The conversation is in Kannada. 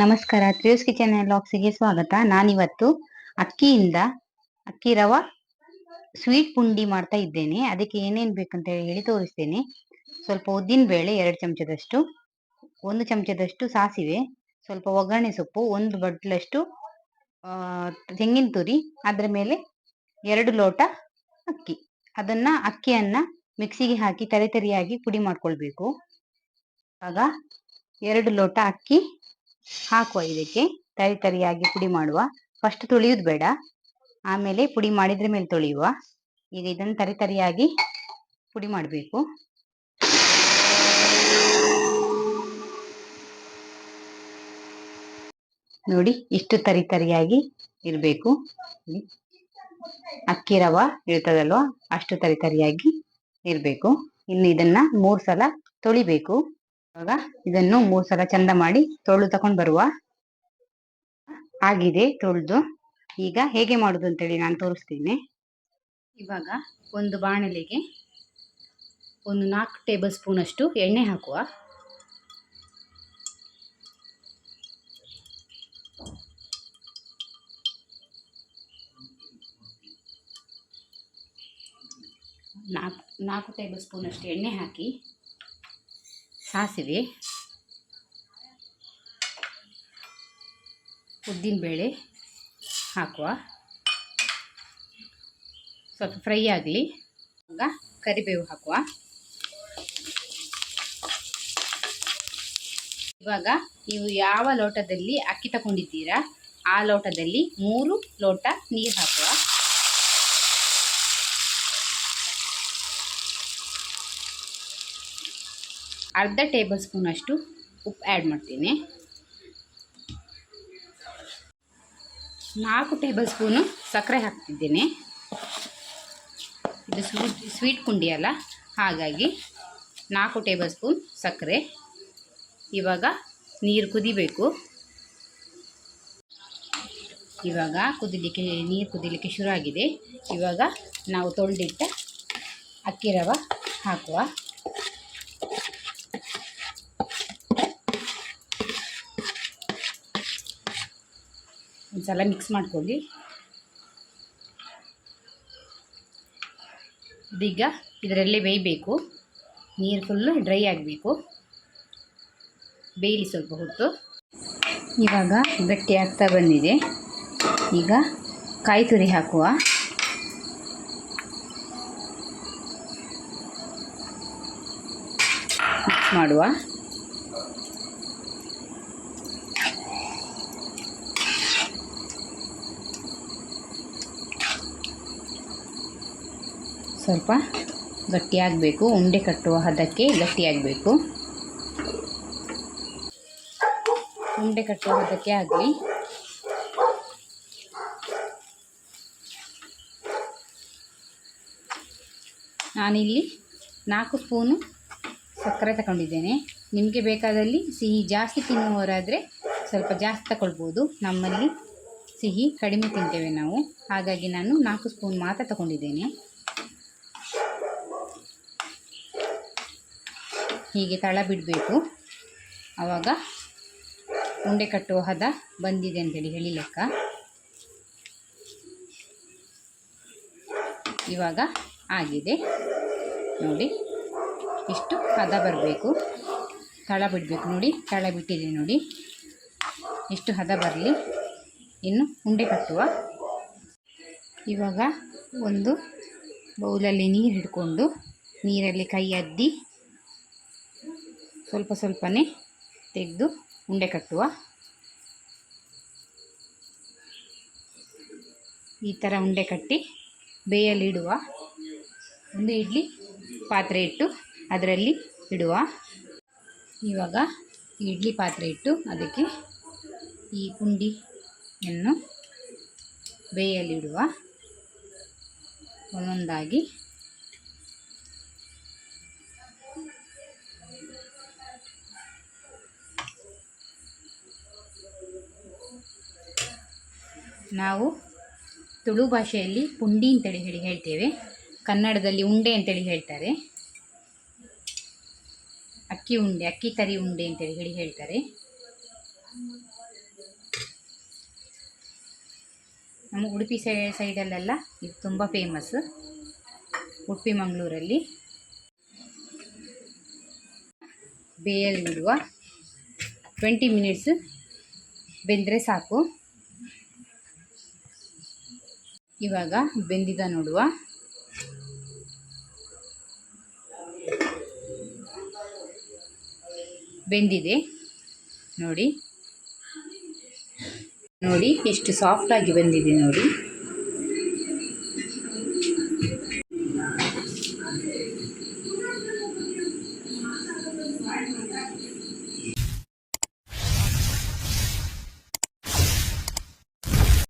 ನಮಸ್ಕಾರ. ತ್ರಿಯೋಸ್ ಕಿಚನ್ ಅಂಡ್ ವ್ಲಾಗ್ಸ್‌ಗೆ ಸ್ವಾಗತ. ನಾನಿವತ್ತು ಅಕ್ಕಿಯಿಂದ ಅಕ್ಕಿ ರವ ಸ್ವೀಟ್ ಪುಂಡಿ ಮಾಡ್ತಾ ಇದ್ದೇನೆ. ಅದಕ್ಕೆ ಏನೇನು ಬೇಕಂತ ಹೇಳಿ ತೋರಿಸ್ತೇನೆ. ಸ್ವಲ್ಪ ಉದ್ದಿನ ಬೇಳೆ 2 ಚಮಚದಷ್ಟು, 1 ಚಮಚದಷ್ಟು ಸಾಸಿವೆ, ಸ್ವಲ್ಪ ಒಗ್ಗರಣೆ ಸೊಪ್ಪು, 1 ಬಟ್ಲಷ್ಟು ತೆಂಗಿನ ತುರಿ, ಅದರ ಮೇಲೆ 2 ಲೋಟ ಅಕ್ಕಿ. ಅಕ್ಕಿಯನ್ನ ಮಿಕ್ಸಿಗೆ ಹಾಕಿ ತರಿಯಾಗಿ ಪುಡಿ ಮಾಡ್ಕೊಳ್ಬೇಕು. ಆಗ 2 ಲೋಟ ಅಕ್ಕಿ ಹಾಕುವ. ಇದಕ್ಕೆ ತರಿಯಾಗಿ ಪುಡಿ ಮಾಡುವ. ಫಸ್ಟ್ ತೊಳೆಯುವುದು ಬೇಡ, ಆಮೇಲೆ ಪುಡಿ ಮಾಡಿದ್ರ ಮೇಲೆ ತೊಳೆಯುವ. ಈಗ ಇದನ್ನು ತರಿಯಾಗಿ ಪುಡಿ ಮಾಡಬೇಕು. ನೋಡಿ, ಇಷ್ಟು ತರಿಯಾಗಿ ಇರಬೇಕು. ಅಕ್ಕಿ ರವ ಇರ್ತದಲ್ವಾ, ಅಷ್ಟು ತರಿಯಾಗಿ ಇರಬೇಕು. ಇನ್ನು ಇದನ್ನ 3 ಸಲ ತೊಳಿಬೇಕು. ಇವಾಗ ಇದನ್ನು 3 ಸಲ ಚಂದ ಮಾಡಿ ತೊಳೆದು ತಕೊಂಡ್ ಬರುವ. ಆಗಿದೆ ತೊಳೆದು. ಈಗ ಹೇಗೆ ಮಾಡುದು ಅಂತೇಳಿ ನಾನು ತೋರಿಸ್ತೇನೆ. ಇವಾಗ ಒಂದು ಬಾಣಲೆಗೆ ಒಂದು 4 ಟೇಬಲ್ ಸ್ಪೂನ್ ಅಷ್ಟು ಎಣ್ಣೆ ಹಾಕುವ. ನಾಲ್ಕು ಟೇಬಲ್ ಸ್ಪೂನ್ ಅಷ್ಟು ಎಣ್ಣೆ ಹಾಕಿ ಸಾಸಿವೆ, ಉದ್ದಿನಬೇಳೆ ಹಾಕುವ. ಸ್ವಲ್ಪ ಫ್ರೈ ಆಗಲಿ. ಈಗ ಕರಿಬೇವು ಹಾಕುವ. ಇವಾಗ ನೀವು ಯಾವ ಲೋಟದಲ್ಲಿ ಅಕ್ಕಿ ತಗೊಂಡಿದ್ದೀರಾ ಆ ಲೋಟದಲ್ಲಿ 3 ಲೋಟ ನೀರು ಹಾಕುವ. ಅರ್ಧ ಟೇಬಲ್ ಸ್ಪೂನ್ ಅಷ್ಟು ಉಪ್ಪು ಆ್ಯಡ್ ಮಾಡ್ತೀನಿ. 4 ಟೇಬಲ್ ಸ್ಪೂನು ಸಕ್ಕರೆ ಹಾಕ್ತಿದ್ದೇನೆ. ಇದು ಸ್ವೀಟ್ ಪುಂಡಿ ಅಲ್ಲ, ಹಾಗಾಗಿ 4 ಟೇಬಲ್ ಸ್ಪೂನ್ ಸಕ್ಕರೆ. ಇವಾಗ ನೀರು ಕುದಿಬೇಕು. ಇವಾಗ ನೀರು ಕುದಿಲಿಕ್ಕೆ ಶುರು ಆಗಿದೆ. ಇವಾಗ ನಾವು ತೊಳೆದಿಟ್ಟ ಅಕ್ಕಿ ರವೆ ಹಾಕುವ. ಒಂದ್ಸಲ ಮಿಕ್ಸ್ ಮಾಡ್ಕೊಳ್ಳಿ. ಇದೀಗ ಇದರಲ್ಲೇ ಬೇಯಬೇಕು. ನೀರು ಫುಲ್ಲು ಡ್ರೈ ಆಗಬೇಕು. ಬೇಯಲಿ ಸ್ವಲ್ಪ ಹೊತ್ತು. ಇವಾಗ ಗಟ್ಟಿ ಆಗ್ತಾ ಬಂದಿದೆ. ಈಗ ಕಾಯಿ ತುರಿ ಹಾಕುವ. ಮಿಕ್ಸ್ ಮಾಡುವ. ಸ್ವಲ್ಪ ಗಟ್ಟಿಯಾಗಬೇಕು. ಉಂಡೆ ಕಟ್ಟುವ ಹದಕ್ಕೆ ಗಟ್ಟಿಯಾಗಬೇಕು. ಉಂಡೆ ಕಟ್ಟುವ ಹದಕ್ಕೆ ಆಗಲಿ. ನಾನಿಲ್ಲಿ 4 ಸ್ಪೂನು ಸಕ್ಕರೆ ತಗೊಂಡಿದ್ದೇನೆ. ನಿಮಗೆ ಬೇಕಾದಲ್ಲಿ ಸಿಹಿ ಜಾಸ್ತಿ ತಿನ್ನುವವರಾದರೆ ಸ್ವಲ್ಪ ಜಾಸ್ತಿ ತಗೊಳ್ಬೋದು. ನಮ್ಮಲ್ಲಿ ಸಿಹಿ ಕಡಿಮೆ ತಿಂತೇವೆ ನಾವು, ಹಾಗಾಗಿ ನಾನು 4 ಸ್ಪೂನ್ ಮಾತ್ರ ತಗೊಂಡಿದ್ದೇನೆ. ಹೀಗೆ ತಳ ಬಿಡಬೇಕು. ಆವಾಗ ಉಂಡೆ ಕಟ್ಟುವ ಹದ ಬಂದಿದೆ ಅಂತೇಳಿ ಹೇಳಿ ಲೆಕ್ಕ. ಇವಾಗ ಆಗಿದೆ ನೋಡಿ. ಇಷ್ಟು ಹದ ಬರಬೇಕು. ತಳ ಬಿಡಬೇಕು. ನೋಡಿ, ತಳ ಬಿಟ್ಟಿದೆ ನೋಡಿ. ಇಷ್ಟು ಹದ ಬರಲಿ. ಇನ್ನು ಉಂಡೆ ಕಟ್ಟುವ. ಇವಾಗ ಒಂದು ಬೌಲಲ್ಲಿ ನೀರು ಹಿಡ್ಕೊಂಡು ನೀರಲ್ಲಿ ಕೈ ಅದ್ದಿ ಸ್ವಲ್ಪ ಸ್ವಲ್ಪನೇ ತೆಗೆದು ಉಂಡೆ ಕಟ್ಟುವ. ಈ ಥರ ಉಂಡೆ ಕಟ್ಟಿ ಬೇಯಲಿಡುವ. ಒಂದು ಇಡ್ಲಿ ಪಾತ್ರೆ ಇಟ್ಟು ಅದರಲ್ಲಿ ಇಡುವ. ಇವಾಗ ಇಡ್ಲಿ ಪಾತ್ರೆ ಇಟ್ಟು ಅದಕ್ಕೆ ಈ ಪುಂಡಿಯನ್ನು ಬೇಯಲಿಡುವ. ಒಂದೊಂದಾಗಿ ನಾವು ತುಳು ಭಾಷೆಯಲ್ಲಿ ಪುಂಡಿ ಅಂತೇಳಿ ಹೇಳ್ತೇವೆ. ಕನ್ನಡದಲ್ಲಿ ಉಂಡೆ ಅಂತೇಳಿ ಹೇಳ್ತಾರೆ. ಅಕ್ಕಿ ಉಂಡೆ, ಅಕ್ಕಿ ಕರಿ ಉಂಡೆ ಅಂತೇಳಿ ಹೇಳ್ತಾರೆ. ನಮ್ಮ ಉಡುಪಿ ಸೈಡಲ್ಲೆಲ್ಲ ಇದು ತುಂಬ ಫೇಮಸ್. ಉಡುಪಿ ಮಂಗಳೂರಲ್ಲಿ ಬೇಯಲ್ಲಿ ಬಿಡುವ. 20 ಮಿನಿಟ್ಸ್ ಬೆಂದರೆ ಸಾಕು. ಇವಾಗ ಬೆಂದಿದ ನೋಡುವ. ಬೆಂದಿದೆ ನೋಡಿ ಎಷ್ಟು ಸಾಫ್ಟಾಗಿ ಬಂದಿದೆ ನೋಡಿ.